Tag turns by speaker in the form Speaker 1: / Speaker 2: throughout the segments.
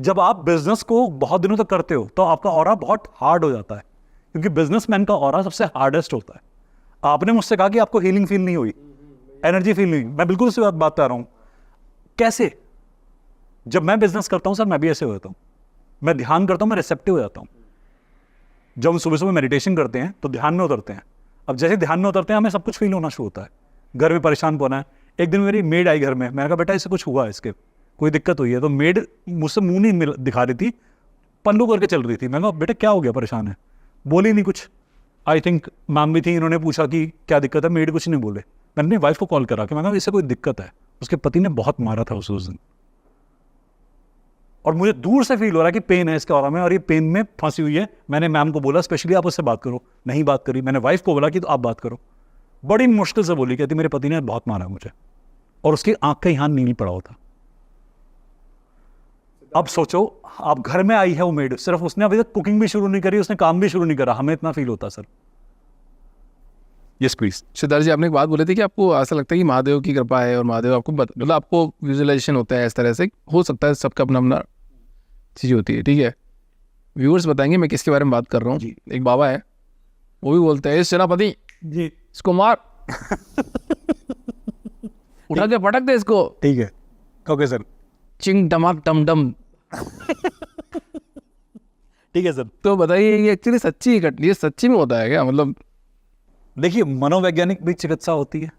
Speaker 1: जब आप बिजनेस को बहुत दिनों तक करते हो तो आपका ऑरा बहुत हार्ड हो जाता है, क्योंकि बिजनेसमैन का ऑरा सबसे हार्डेस्ट होता है। आपने मुझसे कहा कि आपको हीलिंग फील नहीं हुई, एनर्जी फील नहीं हुई, मैं बिल्कुल उसी बात कर रहा हूं। कैसे? जब मैं बिजनेस करता हूं सर, मैं भी ऐसे हो जाता हूं। मैं ध्यान करता हूं, मैं रिसेप्टिव हो जाता हूं। जब हम सुबह सुबह मेडिटेशन करते हैं तो ध्यान में उतरते हैं। अब जैसे ध्यान में उतरते हैं हमें सब कुछ फील होना शुरू होता है। घर में परेशान होना है। एक दिन मेरी मेड आई घर में, मैंने कहा बेटा इससे कुछ हुआ है, इसके कोई दिक्कत हुई है। तो मेड मुझसे मुंह नहीं दिखा रही थी, पल्लू करके चल रही थी। मैंने कहा बेटा क्या हो गया, परेशान है? बोली नहीं कुछ। आई थिंक मैम भी थी, इन्होंने पूछा कि क्या दिक्कत है, मेड कुछ नहीं बोले। मैंने अपनी वाइफ को कॉल करा कि मैंने कहा इससे कोई दिक्कत है। उसके पति ने बहुत मारा था उस दिन, और मुझे दूर से फील हो रहा है कि पेन है इसके ऑरा में, और ये पेन में फंसी हुई है। मैंने मैम को बोला स्पेशली आप उससे बात करो, नहीं बात करी। मैंने वाइफ को बोला कि तो आप बात करो। बड़ी मुश्किल से बोली, कहती मेरे पति ने बहुत मारा मुझे, और उसकी आंख का यहाँ नील पड़ा होता। अब सोचो, आप घर में आई है वो मेड, सिर्फ उसने अभी तक कुकिंग भी शुरू नहीं करी, उसने काम भी शुरू नहीं करा, हमें इतना फील होता sir. Yes please.
Speaker 2: Siddharth ji, आपने एक बात बोली थी कि आपको ऐसा लगता है कि महादेव की कृपा है और महादेव आपको मतलब आपको विजुअलाइजेशन होता है, इस तरह से हो सकता है, सबका अपना अपना चीज़ होती है, ठीक है। व्यूअर्स बताएंगे मैं किसके बारे में बात कर रहा हूँ। एक बाबा है, वो भी बोलते हैं इस सेनापति
Speaker 1: जी
Speaker 2: इसको मार उठा के पटक दे इसको,
Speaker 1: ठीक है, ओके सर,
Speaker 2: चिंग डमाक डम डम।
Speaker 1: ठीक है सर।
Speaker 2: तो बताइए ये एक्चुअली सच्ची घटना, ये सच्ची में होता है क्या? मतलब
Speaker 1: देखिए, मनोवैज्ञानिक भी चिकित्सा होती है,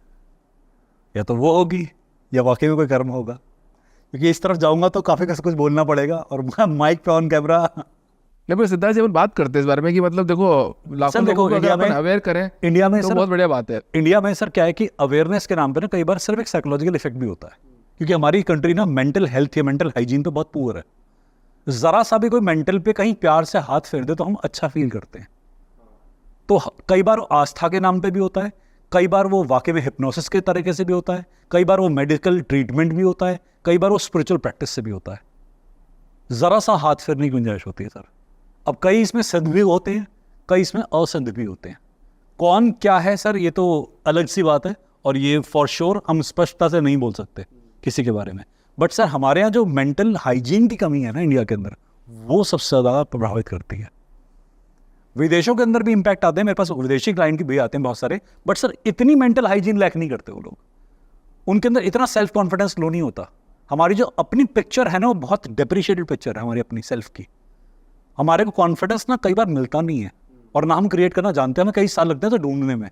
Speaker 1: या तो वो होगी या वाकई में कोई कर्म होगा, क्योंकि इस तरफ जाऊंगा तो काफी कुछ बोलना पड़ेगा, और माइक पे ऑन कैमरा।
Speaker 2: नहीं, पर सिद्धार्थ जी अपन बात करते हैं इस बारे में कि मतलब देखो लाखों लोगों को अगर अपन अवेयर करें
Speaker 1: इंडिया में
Speaker 2: तो
Speaker 1: सर,
Speaker 2: बहुत बढ़िया बात है।
Speaker 1: इंडिया में सर क्या है कि अवेयरनेस के नाम पे ना कई बार सिर्फ एक साइकोलॉजिकल इफेक्ट भी होता है, क्योंकि हमारी कंट्री ना मेंटल हेल्थ या मेंटल हाइजीन पे बहुत पुअर है। जरा सा भी कोई मेंटल पे कहीं प्यार से हाथ फेर दे तो हम अच्छा फील करते हैं। तो कई बार आस्था के नाम पे भी होता है, कई बार वो वाकई में हिप्नोसिस के तरीके से भी होता है, कई बार वो मेडिकल ट्रीटमेंट भी होता है, कई बार वो स्पिरिचुअल प्रैक्टिस से भी होता है। जरा सा हाथ फेरने की गुंजाइश होती है सर। अब कई इसमें सिद्ध भी होते हैं, कई इसमें असिद्ध भी होते हैं। कौन क्या है सर, ये तो अलग सी बात है, और ये फॉर श्योर हम स्पष्टता से नहीं बोल सकते किसी के बारे में। बट सर हमारे यहाँ जो मेंटल हाइजीन की कमी है ना इंडिया के अंदर, वो सबसे ज़्यादा प्रभावित करती है। विदेशों के अंदर भी इंपैक्ट आते हैं, मेरे पास विदेशी क्लाइंट भी आते हैं बहुत सारे, बट सर इतनी मेंटल हाइजीन लैक नहीं करते वो लोग, उनके अंदर इतना सेल्फ कॉन्फिडेंस लो नहीं होता। हमारी जो अपनी पिक्चर है ना, वो बहुत डिप्रिशिएटेड पिक्चर है हमारी अपनी सेल्फ की। हमारे को कॉन्फिडेंस ना कई बार मिलता नहीं है, और ना हम क्रिएट करना जानते हैं। हमें कई साल लगते हैं तो ढूंढने में,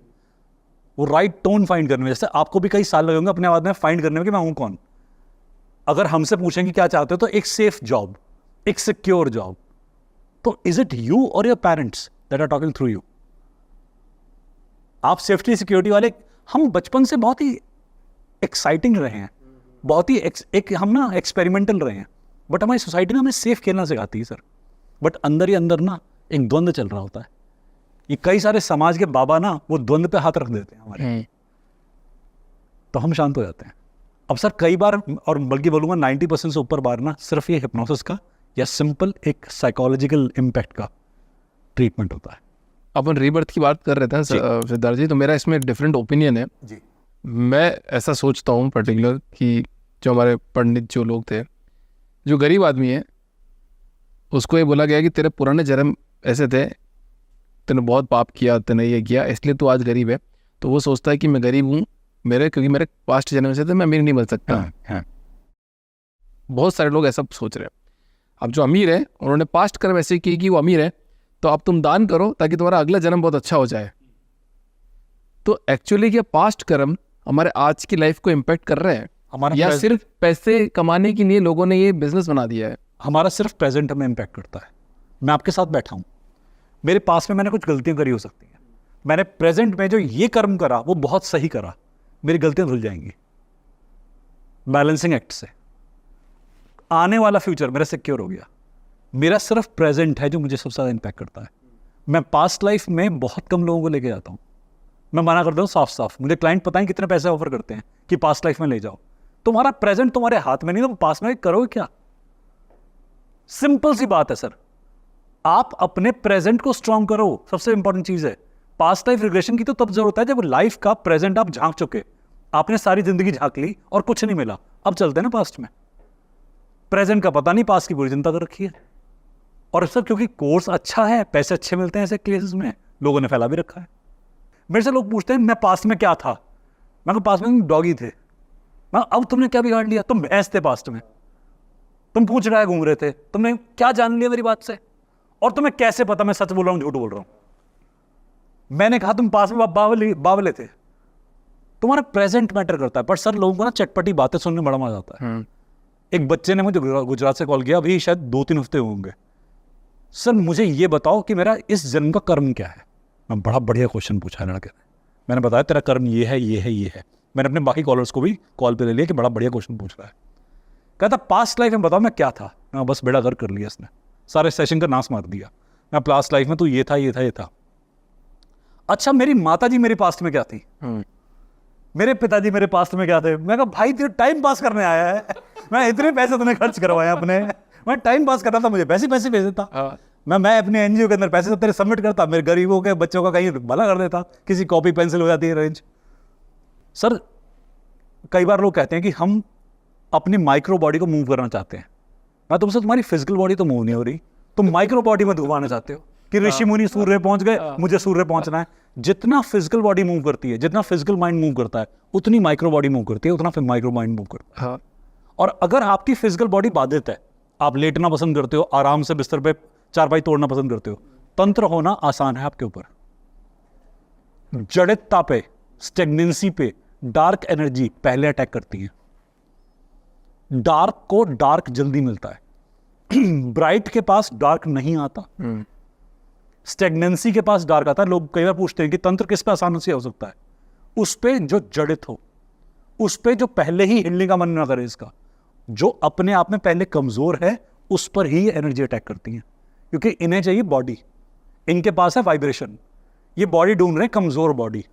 Speaker 1: वो राइट टोन फाइंड करने में। जैसे आपको भी कई साल लगेंगे अपने आवाज में फाइंड करने में कि मैं हूं कौन। अगर हमसे पूछेंगे क्या चाहते हो, तो एक सेफ जॉब, एक सिक्योर जॉब। तो is it you or your parents that are talking through you? आप सेफ्टी सिक्योरिटी वाले, हम बचपन से बहुत ही एक्साइटिंग रहे हैं, बहुत ही एक हम ना एक्सपेरिमेंटल रहे हैं, बट हमारी सोसाइटी ना हमें सेफ खेलना सिखाती है सर। बट अंदर ही अंदर ना एक द्वंद्व चल रहा होता है। ये कई सारे समाज के बाबा ना वो द्वंद्व पे हाथ रख देते हैं हमारे, तो हम शांत हो जाते हैं। अब सर कई बार, और बल्कि बोलूँगा 90% से ऊपर बार ना, सिर्फ ये हिप्नोसिस का या सिंपल एक साइकोलॉजिकल इम्पैक्ट का ट्रीटमेंट होता है।
Speaker 2: अपन रीबर्थ की बात कर रहे थे सिद्धार्थ जी, तो मेरा इसमें डिफरेंट ओपिनियन है जी। मैं ऐसा सोचता हूँ पर्टिकुलर कि जो हमारे पंडित जो लोग थे, जो गरीब आदमी है, उसको ये बोला गया कि तेरे पुराने जन्म ऐसे थे, तूने बहुत पाप किया, तूने ये किया, इसलिए तू आज गरीब है। तो वो सोचता है कि मैं गरीब हूँ क्योंकि मेरे पास्ट जन्म से थे, मैं अमीर नहीं बन सकता।
Speaker 1: हाँ।
Speaker 2: बहुत सारे लोग ऐसा सोच रहे हैं। अब जो अमीर है, उन्होंने पास्ट कर्म ऐसे किए कि वो अमीर है, तो अब तुम दान करो ताकि तुम्हारा अगला जन्म बहुत अच्छा हो जाए। तो एक्चुअली क्या पास्ट कर्म हमारे आज की लाइफ को इम्पेक्ट कर रहे हैं, या सिर्फ पैसे कमाने के लिए लोगों ने ये बिजनेस बना दिया है?
Speaker 1: हमारा सिर्फ प्रेजेंट हमें इम्पैक्ट करता है। मैं आपके साथ बैठा हूँ, मेरे पास में मैंने कुछ गलतियां करी हो सकती हैं, मैंने प्रेजेंट में जो ये कर्म करा वो बहुत सही करा, मेरी गलतियां धुल जाएंगी बैलेंसिंग एक्ट से। आने वाला फ्यूचर मेरा सिक्योर हो गया। मेरा सिर्फ प्रेजेंट है जो मुझे सबसे ज़्यादा इम्पैक्ट करता है। मैं पास्ट लाइफ में बहुत कम लोगों को लेके जाता हूँ, मैं मना करता हूँ साफ साफ। मुझे क्लाइंट पता है कितने पैसे ऑफर करते हैं कि पास्ट लाइफ में ले जाओ। तुम्हारा प्रेजेंट तुम्हारे हाथ में नहीं, तो पास्ट में करोगे क्या? सिंपल सी बात है सर, आप अपने प्रेजेंट को स्ट्रांग करो, सबसे इंपॉर्टेंट चीज है। पास्ट लाइफ रिग्रेशन की तो तब जरूरत है जब लाइफ का प्रेजेंट आप झांक चुके, आपने सारी जिंदगी झांक ली और कुछ नहीं मिला, अब चलते हैं ना पास्ट में। प्रेजेंट का पता नहीं, पास्ट की पूरी चिंता कर रखी है। और सर क्योंकि कोर्स अच्छा है, पैसे अच्छे मिलते हैं ऐसे केसेस में, लोगों ने फैला भी रखा है। मेरे से लोग पूछते हैं मैं पास्ट में क्या था, मैं कहा पास्ट में डॉगी थे। मैं अब तुमने क्या बिगाड़ लिया, तुम भैंस थे पास्ट में, तुम पूछ रहा है घूम रहे थे, तुमने क्या जान लिया मेरी बात से, और तुम्हें कैसे पता मैं सच बोल रहा हूँ झूठ बोल रहा हूँ। मैंने कहा तुम पास में बावले थे। तुम्हारा प्रेजेंट मैटर करता है। पर सर लोगों को ना चटपटी बातें सुनने में बड़ा मजा आता है। एक बच्चे ने मुझे गुजरात से कॉल किया, अभी शायद 2-3 हफ्ते होंगे। सर मुझे ये बताओ कि मेरा इस जन्म का कर्म क्या है। मैं बड़ा बढ़िया क्वेश्चन पूछा है लड़के ने। मैंने बताया तेरा कर्म ये है, ये है, ये है। मैंने अपने बाकी कॉलर्स को भी कॉल पे ले लिया कि बड़ा बढ़िया क्वेश्चन पूछ रहा है। कहता पास्ट लाइफ में बताओ मैं क्या था। मैं बस बेड़ा गर्क कर लिया इसने, सारे सेशन का नाश मार दिया। मैं पास्ट लाइफ में तो ये था, ये था, ये था। अच्छा मेरी माता जी मेरे पास्ट में क्या थी, मेरे पिताजी मेरे पास्ट में क्या थे। मैं कहा भाई तू टाइम पास करने आया है, मैं इतने पैसे तूने खर्च करवाए अपने, मैं टाइम पास करना था, मुझे पैसे भेज देता। मैं अपने एनजीओ के अंदर पैसे तेरे सबमिट करता, मेरे गरीबों के बच्चों का कहीं भला कर देता, किसी कॉपी पेंसिल हो जाती है रेंज। सर कई बार लोग कहते हैं कि हम अपनी माइक्रो बॉडी को मूव करना चाहते हैं। मैं तुमसे तुम्हारी फिजिकल बॉडी तो मूव नहीं हो रही, तुम माइक्रो बॉडी में घुमाना चाहते हो कि ऋषि मुनि सूर्य पहुंच गए, मुझे सूर्य पहुंचना है। जितना फिजिकल बॉडी मूव करती है, जितना फिजिकल माइंड मूव करता है, उतनी माइक्रो बॉडी मूव करती है, उतना फिर माइक्रो माइंड मूव करता है। और अगर आपकी फिजिकल बॉडी बाधित है, आप लेटना पसंद करते हो, आराम से बिस्तर पे चारपाई तोड़ना पसंद करते हो, तंत्र होना आसान है आपके ऊपर। जड़ितता पे, स्टेग्नेंसी पे डार्क एनर्जी पहले अटैक करती है। डार्क को डार्क जल्दी मिलता है, ब्राइट के पास डार्क नहीं आता, स्टेग्नेंसी के पास डार्क आता है। लोग कई बार पूछते हैं कि तंत्र किस पे आसानी से हो सकता है। उस पे जो जड़ित हो, उस पे जो पहले ही हिलने का मन ना करे, इसका जो अपने आप में पहले कमजोर है, उस पर ही एनर्जी अटैक करती है। क्योंकि इन्हें चाहिए बॉडी, इनके पास है वाइब्रेशन। ये बॉडी ढूंढ रहे हैं कमजोर बॉडी।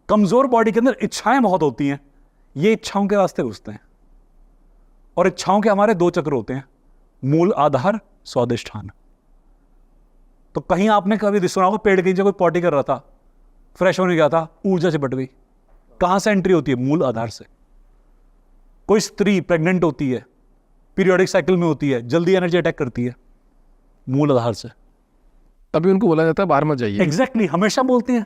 Speaker 1: कमजोर बॉडी के अंदर इच्छाएं बहुत होती हैं, ये इच्छाओं के वास्ते घुसते हैं। और इच्छाओं के हमारे 2 चक्र होते हैं, मूल आधार, स्वादिष्ठान। तो कहीं आपने कभी सुना होगा पेड़ के नीचे कोई पॉटी कर रहा था, फ्रेश होने गया था, ऊर्जा चिपट गई। कहां से एंट्री होती है? मूल आधार से। कोई स्त्री प्रेग्नेंट होती है, पीरियोडिक साइकिल में होती है, जल्दी एनर्जी अटैक करती है, मूल आधार से।
Speaker 2: तभी उनको बोला जाता है बाहर मत जाइए।
Speaker 1: एग्जैक्टली, हमेशा बोलते हैं।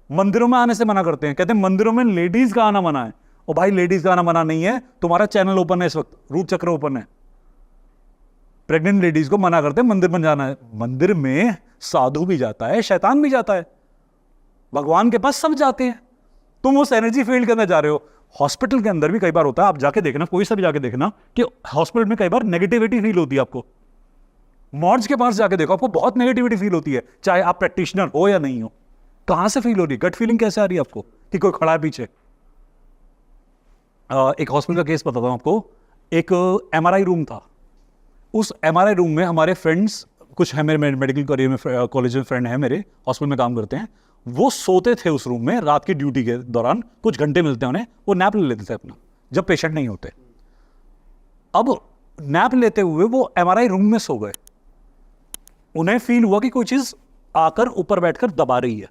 Speaker 1: मंदिरों में आने से मना करते हैं, कहते हैं मंदिरों में लेडीज का आना मना है। और भाई लेडीज का आना मना नहीं है, तुम्हारा चैनल ओपन है इस वक्त, रूट चक्र ओपन है। प्रेग्नेंट लेडीज को मना करते हैं मंदिर में जाना है। मंदिर में साधु भी जाता है, शैतान भी जाता है, भगवान के पास सब जाते हैं। तुम उस एनर्जी फील्ड के अंदर जा रहे हो। हॉस्पिटल के अंदर भी कई बार होता है, आप जाके देखना, कोई सा भी जाके देखना कि हॉस्पिटल में कई बार नेगेटिविटी फील होती है आपको। मॉर्ज के पास जाके देखो, आपको बहुत नेगेटिविटी फील होती है, चाहे आप प्रैक्टिशनर हो या नहीं हो। कहां से फील हो रही है? गट फीलिंग कैसे आ रही है आपको कि कोई खड़ा है पीछे? एक हॉस्पिटल का केस बताता हूं आपको। एक MRI रूम था। उस MRI रूम में हमारे फ्रेंड्स कुछ है, मेरे मेडिकल करियर में कॉलेज में फ्रेंड है मेरे, हॉस्पिटल में काम करते हैं। वो सोते थे उस रूम में रात की ड्यूटी के दौरान, कुछ घंटे मिलते हैं उन्हें, वो नैप ले लेते थे अपना, जब पेशेंट नहीं होते। अब नैप लेते हुए वो MRI रूम में सो गए। उन्हें फील हुआ कि कोई चीज आकर ऊपर बैठकर दबा रही है।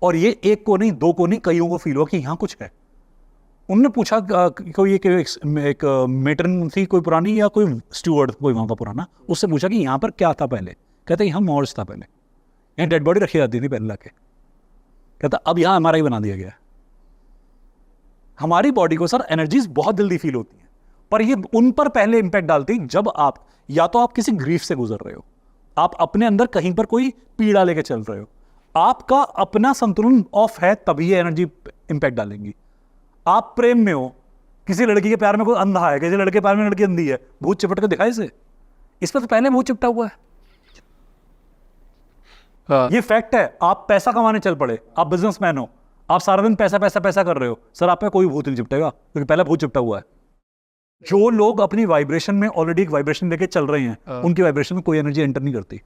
Speaker 1: और ये एक को नहीं, 2 को नहीं, कईयों को फील हुआ कि यहां कुछ है। उन्होंने पूछा कोई एक मेट्रन थी कोई पुरानी, या कोई स्टूअर्ड कोई वहां का पुराना, उससे पूछा कि यहां पर क्या था पहले। कहते यहाँ मॉर्ज था पहले, यहाँ डेड बॉडी रखी जाती थी पहले लाके। कहता अब यहाँ MRI बना दिया गया। हमारी बॉडी को सर एनर्जीज बहुत जल्दी फील होती हैं, पर ये उन पर पहले इंपैक्ट डालती जब आप या तो आप किसी ग्रीफ से गुजर रहे हो, आप अपने अंदर कहीं पर कोई पीड़ा लेके चल रहे हो, आपका अपना संतुलन ऑफ है, तभी ये एनर्जी इंपैक्ट डालेंगी। आप प्रेम में हो, किसी लड़की के प्यार में कोई अंधा है, किसी लड़के के प्यार में लड़की अंधी है, भूत चिपट के दिखाई से, इस पर तो पहले भूत चिपटा हुआ है। ये फैक्ट है। आप पैसा कमाने चल पड़े, आप बिजनेसमैन हो, आप सारा दिन पैसा पैसा पैसा कर रहे हो, सर आप पे कोई भूत नहीं चिपटेगा, क्योंकि पहले भूत चिपटा हुआ है। जो लोग अपनी वाइब्रेशन में ऑलरेडी एक वाइब्रेशन लेके चल रहे हैं, उनकी वाइब्रेशन में कोई एनर्जी एंटर नहीं करती।